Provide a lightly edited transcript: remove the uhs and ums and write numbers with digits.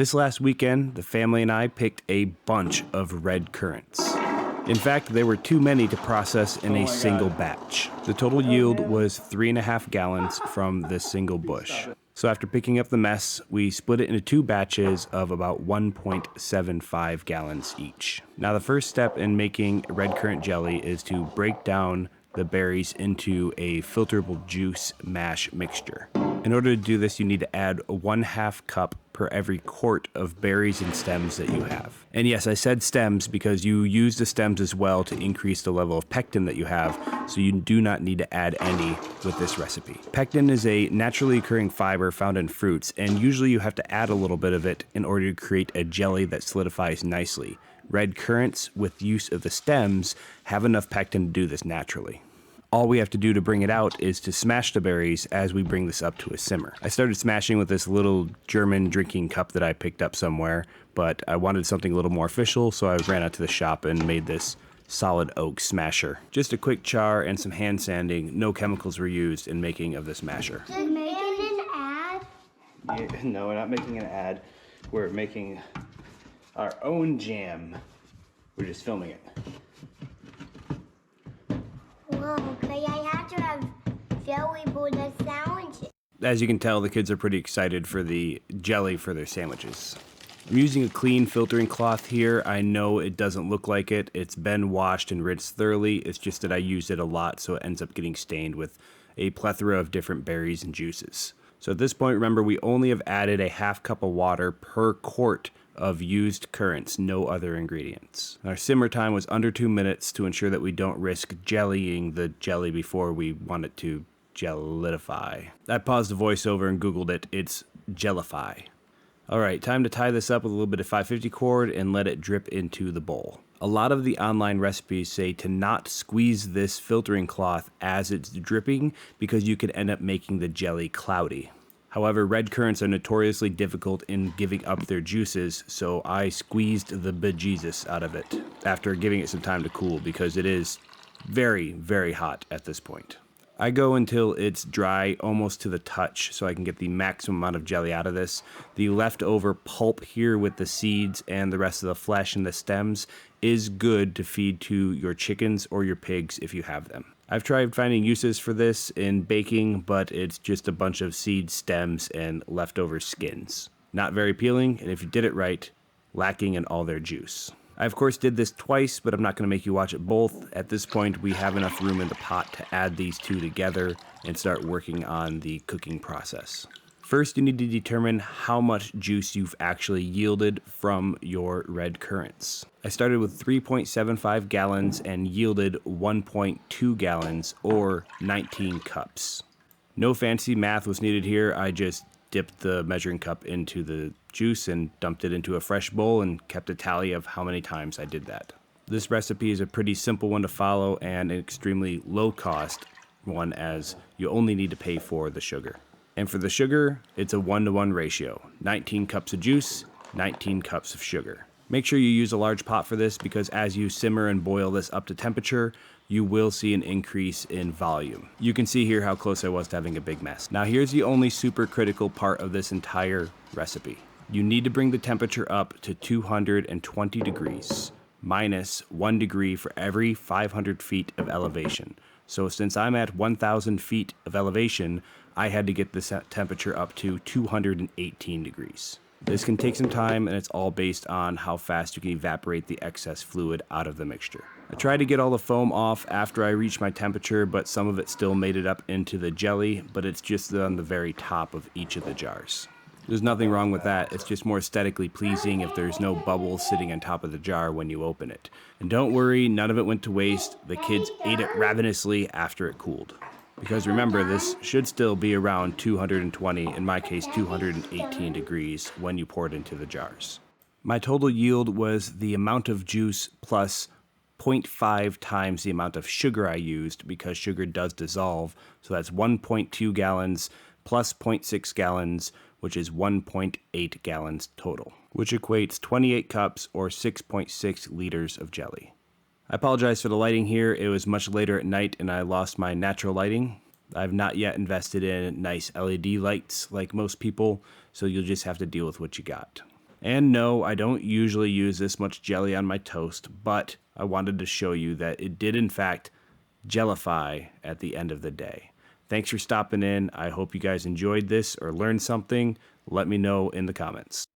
This last weekend, the family and I picked a bunch of red currants. In fact, there were too many to process in a single batch. The total yield was 3.5 gallons from this single bush. So after picking up the mess, we split it into 2 batches of about 1.75 gallons each. Now the first step in making red currant jelly is to break down the berries into a filterable juice mash mixture. In order to do this, you need to add 1/2 cup per every quart of berries and stems that you have. And yes, I said stems because you use the stems as well to increase the level of pectin that you have, so you do not need to add any with this recipe. Pectin is a naturally occurring fiber found in fruits, and usually you have to add a little bit of it in order to create a jelly that solidifies nicely. Red currants, with use of the stems, have enough pectin to do this naturally. All we have to do to bring it out is to smash the berries as we bring this up to a simmer. I started smashing with this little German drinking cup that I picked up somewhere, but I wanted something a little more official, so I ran out to the shop and made this solid oak smasher. Just a quick char and some hand sanding. No chemicals were used in making of this masher. Just making an ad? Yeah, no, we're not making an ad. We're making our own jam. We're just filming it. Whoa, okay, I have to have jelly for the sandwiches. As you can tell, the kids are pretty excited for the jelly for their sandwiches. I'm using a clean filtering cloth here. I know it doesn't look like it. It's been washed and rinsed thoroughly. It's just that I use it a lot, so it ends up getting stained with a plethora of different berries and juices. So at this point, remember, we only have added 1/2 cup of water per quart of used currants, no other ingredients. Our simmer time was under 2 minutes to ensure that we don't risk jellying the jelly before we want it to gelidify. I paused the voiceover and Googled it. It's jellify. All right, time to tie this up with a little bit of 550 cord and let it drip into the bowl. A lot of the online recipes say to not squeeze this filtering cloth as it's dripping because you could end up making the jelly cloudy. However, red currants are notoriously difficult in giving up their juices, so I squeezed the bejesus out of it after giving it some time to cool because it is very, very hot at this point. I go until it's dry almost to the touch so I can get the maximum amount of jelly out of this. The leftover pulp here with the seeds and the rest of the flesh and the stems is good to feed to your chickens or your pigs if you have them. I've tried finding uses for this in baking, but it's just a bunch of seeds, stems, and leftover skins. Not very appealing, and if you did it right, lacking in all their juice. I of course did this twice, but I'm not going to make you watch it both. At this point, we have enough room in the pot to add these two together and start working on the cooking process. First, you need to determine how much juice you've actually yielded from your red currants. I started with 3.75 gallons and yielded 1.2 gallons or 19 cups. No fancy math was needed here. I just dipped the measuring cup into the juice and dumped it into a fresh bowl and kept a tally of how many times I did that. This recipe is a pretty simple one to follow and an extremely low cost one, as you only need to pay for the sugar. And for the sugar, it's a 1-to-1 ratio. 19 cups of juice, 19 cups of sugar. Make sure you use a large pot for this because as you simmer and boil this up to temperature, you will see an increase in volume. You can see here how close I was to having a big mess. Now here's the only super critical part of this entire recipe. You need to bring the temperature up to 220 degrees, minus 1 degree for every 500 feet of elevation. So since I'm at 1,000 feet of elevation, I had to get this temperature up to 218 degrees. This can take some time, and it's all based on how fast you can evaporate the excess fluid out of the mixture. I tried to get all the foam off after I reached my temperature, but some of it still made it up into the jelly, but it's just on the very top of each of the jars. There's nothing wrong with that. It's just more aesthetically pleasing if there's no bubbles sitting on top of the jar when you open it. And don't worry, none of it went to waste. The kids ate it ravenously after it cooled. Because remember, this should still be around 220, in my case 218 degrees, when you pour it into the jars. My total yield was the amount of juice plus 0.5 times the amount of sugar I used, because sugar does dissolve. So that's 1.2 gallons plus 0.6 gallons, which is 1.8 gallons total, which equates 28 cups or 6.6 liters of jelly. I apologize for the lighting here. It was much later at night and I lost my natural lighting. I've not yet invested in nice LED lights like most people, so you'll just have to deal with what you got. And no, I don't usually use this much jelly on my toast, but I wanted to show you that it did in fact jellify at the end of the day. Thanks for stopping in. I hope you guys enjoyed this or learned something. Let me know in the comments.